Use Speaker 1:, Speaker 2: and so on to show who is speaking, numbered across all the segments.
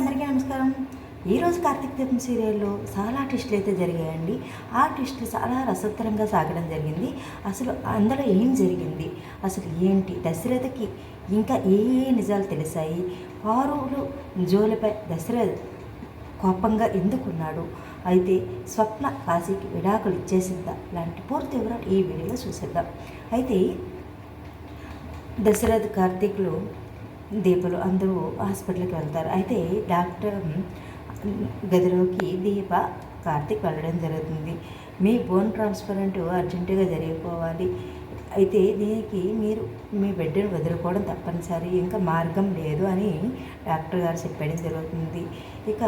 Speaker 1: అందరికీ నమస్కారం. ఈరోజు కార్తీక దీపం సీరియల్లో చాలా ట్విస్టులు అయితే జరిగాయండి. ఆ ట్విస్టులు చాలా రసవత్తరంగా సాగడం జరిగింది. అసలు అందులో ఏం జరిగింది, అసలు ఏంటి, దశరథకి ఇంకా ఏ ఏ నిజాలు తెలిసాయి, పారులు జోలపై దశరథ్ కోపంగా ఎందుకున్నాడు, అయితే స్వప్న కాశీకి విడాకులు ఇచ్చేసిందా, లాంటి పూర్తి వివరాలు ఈ వీడియోలో చూసేద్దాం. అయితే దశరథ్, కార్తీక్లు, దీపలు అందరూ హాస్పిటల్కి వెళ్తారు. అయితే డాక్టర్ గదిలోకి దీప, కార్తీక్ వెళ్ళడం జరుగుతుంది. మీ బోన్ ట్రాన్స్పరెంట్ అర్జెంటుగా జరిగిపోవాలి, అయితే దీనికి మీరు మీ బిడ్డను వదులుకోవడం తప్పనిసరి, ఇంకా మార్గం లేదు అని డాక్టర్ గారు చెప్పడం జరుగుతుంది. ఇక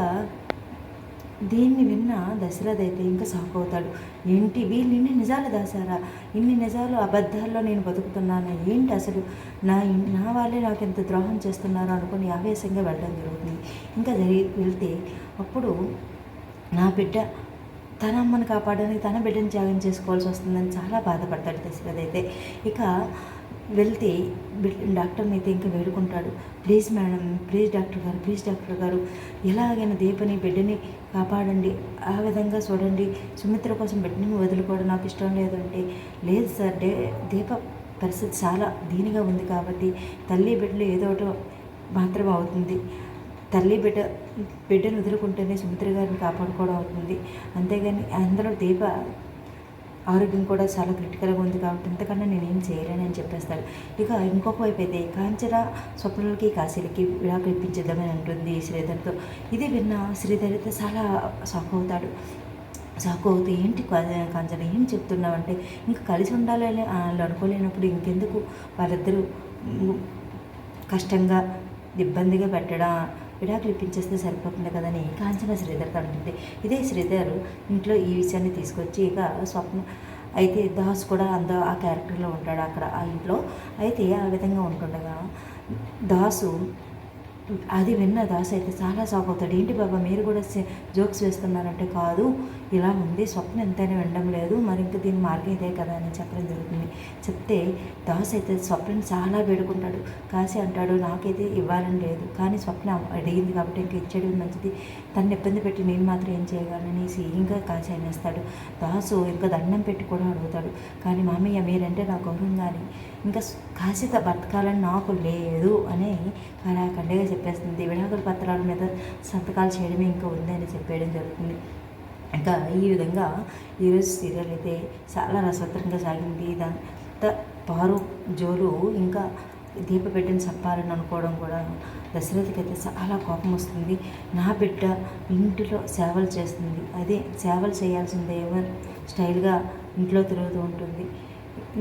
Speaker 1: దీన్ని విన్న దశరథ్ అయితే ఇంకా షాక్ అవుతాడు. ఏంటి వీళ్ళు ఇన్ని నిజాలు దాశారా, ఇన్ని నిజాలు అబద్ధాల్లో నేను బతుకుతున్నాను, ఏంటి అసలు నా వాళ్ళే నాకు ఎంత ద్రోహం చేస్తున్నారో అనుకుని ఆవేశంగా వెళ్ళడం జరుగుతుంది. ఇంకా వెళ్తే అప్పుడు నా బిడ్డ తన అమ్మని కాపాడడానికి తన బిడ్డను త్యాగం చేసుకోవాల్సి వస్తుందని చాలా బాధపడతాడు దశరథ్ అయితే. ఇక వెళ్తే డాక్టర్ని అయితే ఇంకా వేడుకుంటాడు. ప్లీజ్ మేడం, ప్లీజ్ డాక్టర్ గారు ఎలాగైనా దీపని బిడ్డని కాపాడండి, ఆ విధంగా చూడండి, సుమిత్ర కోసం బిడ్డని వదులుకోవడం నాకు ఇష్టం లేదంటే, లేదు సార్, దీప పరిస్థితి చాలా దీనిగా ఉంది కాబట్టి తల్లి బిడ్డలు ఏదో ఒకటి మాత్రం అవుతుంది, తల్లి బిడ్డను వదులుకుంటేనే సుమిత్ర గారిని కాపాడుకోవడం అవుతుంది, అంతేగాని అందులో దీప ఆరోగ్యం కూడా చాలా క్రిటికల్గా ఉంది కాబట్టి ఇంతకన్నా నేనేం చేయలేనని చెప్పేస్తాడు. ఇక ఇంకొక వైపు అయితే కాంచన స్వప్నలకి కాశీలకి విడాకులు ఇప్పించేద్దామని అంటుంది శ్రీధర్తో. ఇది విన్న శ్రీధర్ అయితే చాలా షాక్ అవుతాడు. షాక్ అవుతూ ఏంటి కాంచన ఏం చెప్తున్నావంటే, ఇంకా కలిసి ఉండాలని అనుకోలేనప్పుడు ఇంకెందుకు వాళ్ళిద్దరూ కష్టంగా ఇబ్బందిగా పెట్టడం, విడాకులు ఇప్పించేస్తే సరిపోతుంది కదని కాంచన శ్రీధర్తో అంటుంది. ఇదే శ్రీధర్ ఇంట్లో ఈ విషయాన్ని తీసుకొచ్చి ఇక స్వప్న అయితే దాస్ కూడా ఆ క్యారెక్టర్లో ఉంటాడు అక్కడ ఆ ఇంట్లో. అయితే ఆ విధంగా ఉంటుండగా దాసు అది విన్న దాస్ అయితే చాలా షాక్ అవుతాడు. ఏంటి బాబా మీరు కూడా జోక్స్ వేస్తున్నారంటే, కాదు ఇలా ఉంది, స్వప్న ఎంతైనా వినడం లేదు, మరి ఇంకా దీని మార్గం ఇదే కదా అని చెప్పడం జరుగుతుంది. చెప్తే దాస్ అయితే స్వప్నని చాలా వేడుకుంటాడు. కాశీ అంటాడు, నాకైతే ఇవ్వాలని లేదు, కానీ స్వప్న అడిగింది కాబట్టి ఇంకా ఇచ్చేది మంచిది, తను ఇబ్బంది పెట్టి నేను మాత్రం ఏం చేయగలనేసి ఇంకా కాశీ అనేస్తాడు. దాసు ఇంకా దండం పెట్టి కూడా అడుగుతాడు, కానీ మామయ్య మీరంటే నా గౌరవం, కానీ ఇంకా కాశీతో బతకాలని నాకు లేదు అని కరాఖండిగా చెప్పేస్తుంది. విడాకుల పత్రాల మీద సంతకాలు చేయడమే ఇంకా ఉంది అని చెప్పేయడం జరుగుతుంది. ఇంకా ఈ విధంగా ఈరోజు సీరియల్ అయితే చాలా రసవత్తరంగా సాగింది. ఇదంతా పారు జోలు ఇంకా దీప బిడ్డని చంపాలని అనుకోవడం కూడా దశరథకి అయితే చాలా కోపం వస్తుంది. నా బిడ్డ ఇంటిలో సేవలు చేస్తుంది, అదే సేవలు చేయాల్సిందే స్టైల్గా ఇంట్లో తిరుగుతూ ఉంటుంది,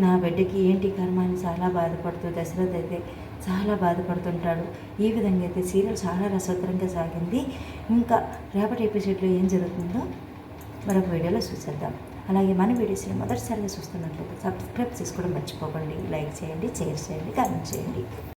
Speaker 1: నా బిడ్డకి ఏంటి కర్మ అని చాలా బాధపడుతూ దశరథ్ అయితే చాలా బాధపడుతుంటాడు. ఈ విధంగా అయితే సీరియల్ చాలా రసవత్తరంగా సాగింది. ఇంకా రేపటి ఎపిసోడ్లో ఏం జరుగుతుందో మరొక వీడియోలో చూసేద్దాం. అలాగే మన వీడియోస్ని మొదటిసారిగా చూస్తున్నట్లయితే సబ్స్క్రైబ్ చేసుకోవడం మర్చిపోకండి, లైక్ చేయండి, షేర్ చేయండి, కామెంట్ చేయండి.